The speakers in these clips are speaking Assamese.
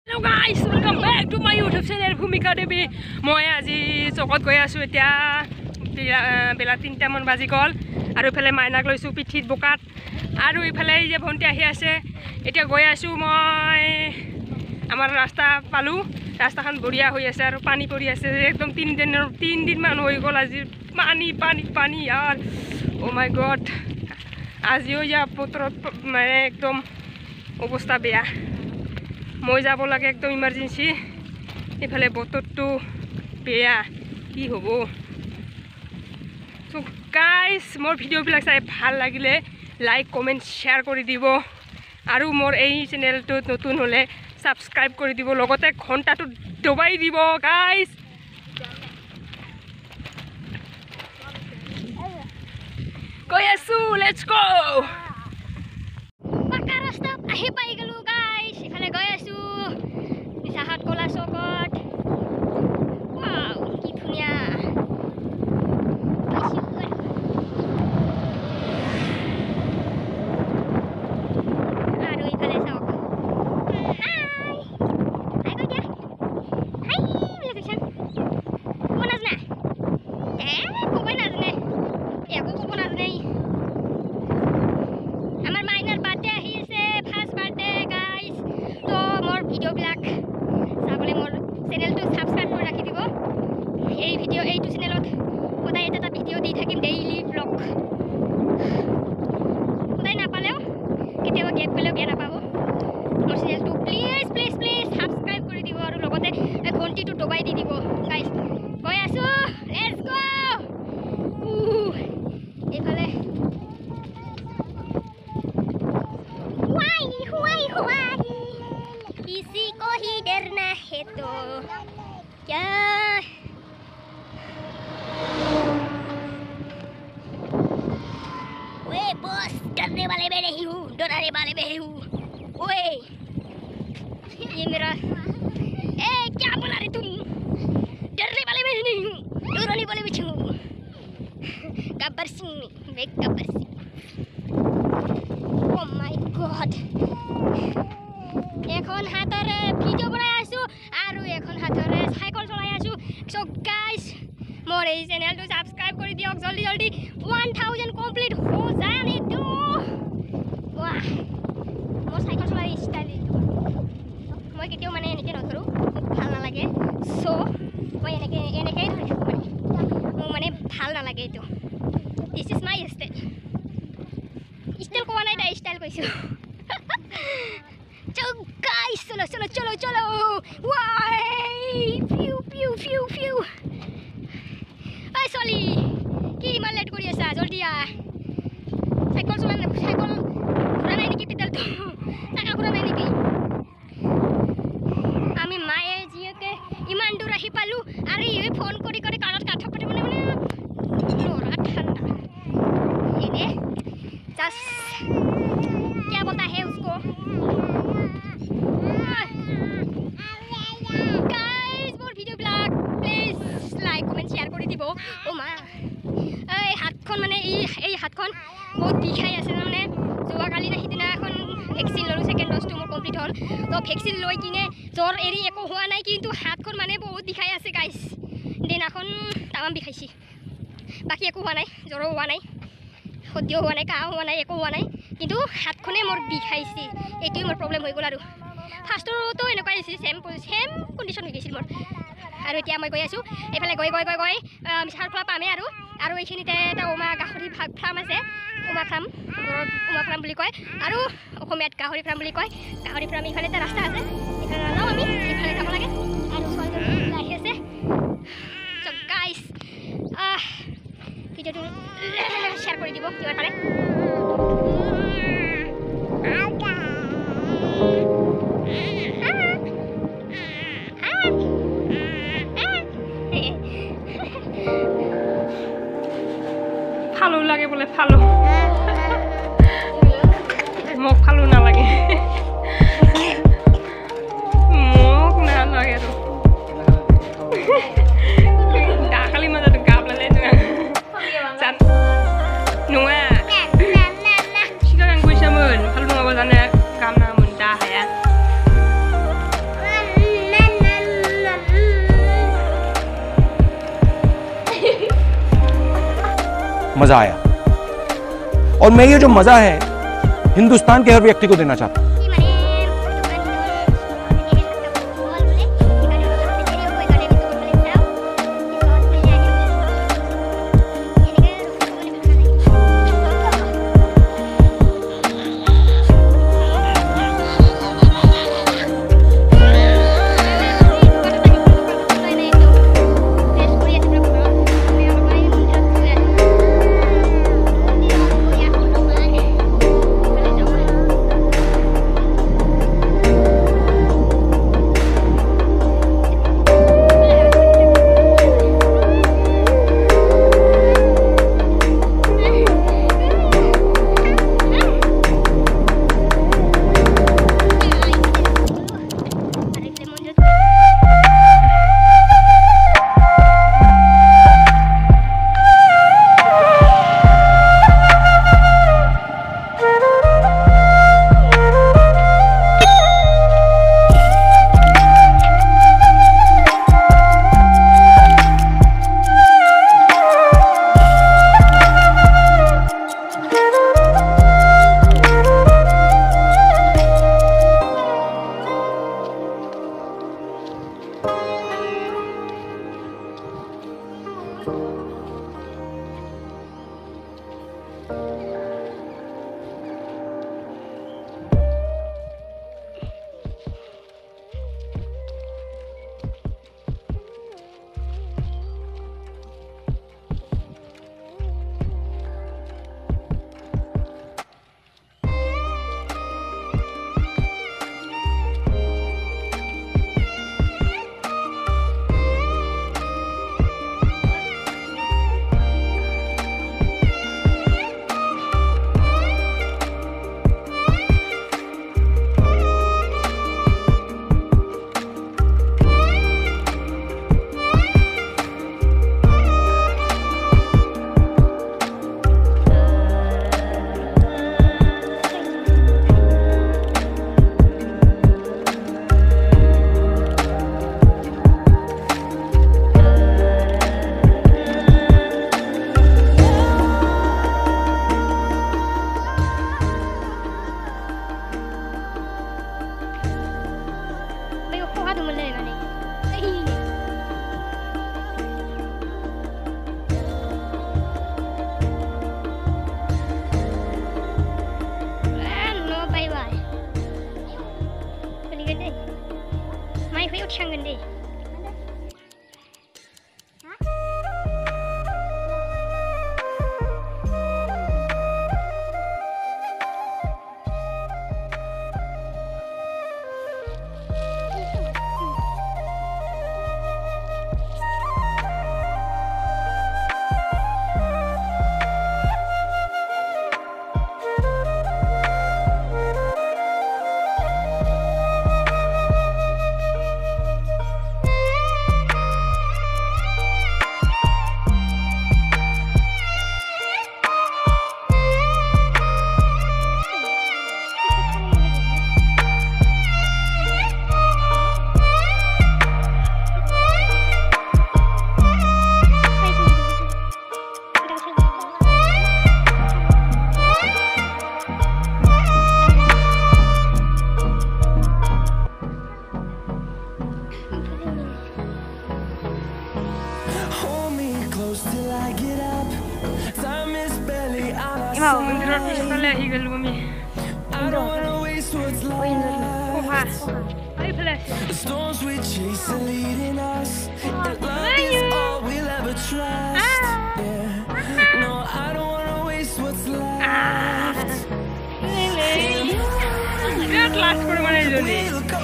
Hello guys, welcome back to my YouTube channel Bhumika Devi. মই আজি চকত গৈ আছো এতিয়া বেলা 3টা মান বাজি গল আৰু ইফালে মাইনাক লৈছো পিঠিত বকাত আৰু ইফালে যে ভন্টি আহি আছে এতিয়া গৈ আছো মই আমাৰ ৰাস্তা পালু ৰাস্তাখন বঢ়িয়া হৈ আছে আৰু পানী পৰি আছে একদম 3 দিন মান হৈ গল আজি পানী यार ও মাই গড আজিও ইয়া পত্ৰত মানে একদম অৱস্থা বেয়া মই যাব লাগে একদম ইমাৰ্জেন্সি এফালে বতৰটো বেয়া কি হ'ব সো গাইস মোৰ ভিডিওবিলাক চাই ভাল লাগিলে লাইক কমেন্ট শেয়াৰ কৰি দিব আৰু মোৰ এই চেনেলটো নতুন হলে সাবস্ক্ৰাইব কৰি দিব লগতে ঘণ্টাটো দবাই দিব গাইস গৈ আছো লেটস গো পাকা ৰাস্তা আহি পাই গলো গাইস এখানে গৈ আছো নিশাহাট কলা চকত ওয়াও কি ধুনিয়া আৰু ইফালে চাওক डरने वाले मैं नहीं हूँ डराने वाले मैं हूँ ओए ये मेरा ए क्या बोला रे तुम डरने वाले मैं नहीं हूँ डराने वाले मैं हूँ गब्बर सिंह मैं Gabbar Singh oh my God এখন হাতরে ভিডিও বনাই আছো আৰু এখন হাতৰে সাইকেল চলাই আছো সো গাইস মোৰ এই চ্যানেলটো সাবস্ক্ৰাইব কৰি দিয়ক জলদি 1000 কমপ্লিট हो जाने दो वाह মোৰ সাইকেল চলাই স্টাইল মই কেতিয়াও মানে এনেকে নধৰো ভাল নালাগে সো মই এনেকেই ধৰি মোৰ মানে ভাল নালাগে এইটো দিস ইজ মাই স্টাইল কোৱা নাই তাই স্টাইল কৈছো चलो गाइस चलो चलो चलो चलो वाई पिउ पिउ पिउ पिउ आई सॉली की इमान लेट करी आसा जल्दी आ साइकल चला साइकल घुरा নাই নেকি পেডাল তো টাকা ঘুরা নাই নেকি আমি মায়ে জিয়াকে ইমান দূর আহি পালু আরে এই ফোন কৰি কৰি কানত কাঠা পটে মানে লোরা ঠান্ডা এনে জাস্ট क्या बोलता है उसको guys more video blog please like comment share কৰি দিব ও মা এই হাতখন মানে এই হাতখন বহুত বিষাই আছে মানে যোৱা কালি না সিদিনা এখন ভ্যাকসিন ললো সেকেন্ড ডোজটো মোৰ কমপ্লিট হল তো ভ্যাকসিন লৈ কিনে জ্বৰ এৰি একো হোৱা নাই কিন্তু হাতখন মানে বহুত বিষাই আছে গাইস দিনাখন তামাম বিষাইছি বাকি একো হোৱা নাই জ্বৰ হোৱা নাই সদ্য হোৱা নাই কাহ হোৱা নাই একো হোৱা নাই কিন্তু হাতখনে মোৰ বিষাইছে এইটোই মোৰ প্ৰবলেম হৈ গ'ল আৰু ফাৰ্ষ্টটো এনেকুৱা হৈছে সেম কণ্ডিশ্যন হৈ গৈছিল মোৰ আৰু এতিয়া মই গৈ আছোঁ এইফালে গৈ মিছাৰ খোলা পামেই আৰু এইখিনিতে এটা উমা গাহৰি ফাৰ্ম আছে উমা ফাৰ্ম বুলি কয় আৰু অসমীয়াত গাহৰি ফাৰ্ম বুলি কয় গাহৰি ফাৰ্ম ইফালে এটা ৰাস্তা আছে এইফালে নাযাওঁ আমি এইফালে যাব লাগে আৰু ছোৱালীজনী আহি আছে চ' গাইছ ভিডিঅ'টো শ্বেয়াৰ কৰি দিব যিমান পাৰে ফালু লাগে বলে ফালু মোক ফালু নালাগে মোক নালাগে আৰু ডাকালি মাজত গাবলালে নङा सिगां গৈছাमोन फालु नङाबा जानो गामनामोन दाहाया मजा आया और मैं ये जो मजा है हिंदुस्तान के हर व्यक्ति को देना चाहता हूँ The storms we chase are leading us, and love is all we'll ever trust. Yeah. No, I don't wanna waste what's left. We'll go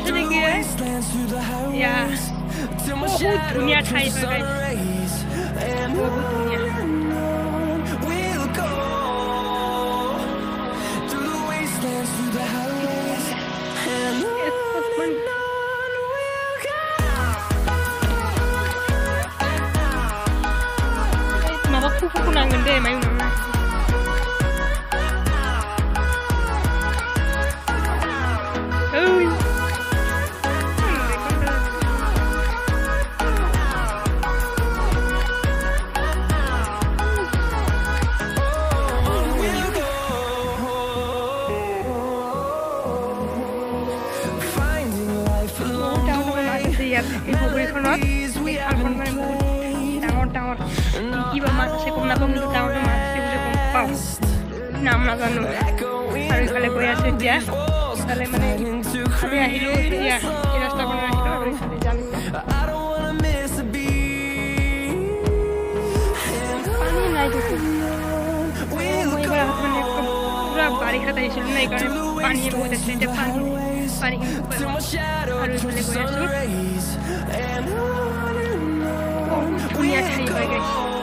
through the wastelands, through the highways, till my shadow turns to sun rays. And on we'll go through the wastelands, through the highways, and on we'll go. Mama fufu nangende mayu mama. ইয়াত এই পুখুৰীখনত এই খালখন মানে বহুত ডাঙৰ কিবা মাছ আছে গম নাপাওঁ কিন্তু ডাঙৰ মাছ আছে বুলি গম পাওঁ নাম নাজানো আৰু ইফালে গৈ আছে এতিয়া ইফালে মানে আমি আহিলোঁ এতিয়া এই ৰাস্তাখনত আহিলোঁ আৰু ইফালে যাম পানী নাই দেখোন মই এইবাৰ মানে পুৰা বাৰিষাত আহিছিলোঁ না এইকাৰণে পানী বহুত আছে এতিয়া পানী আৰু ইফালে গৈ আছোঁ ধুনীয়া ঠাই হয় গাইছ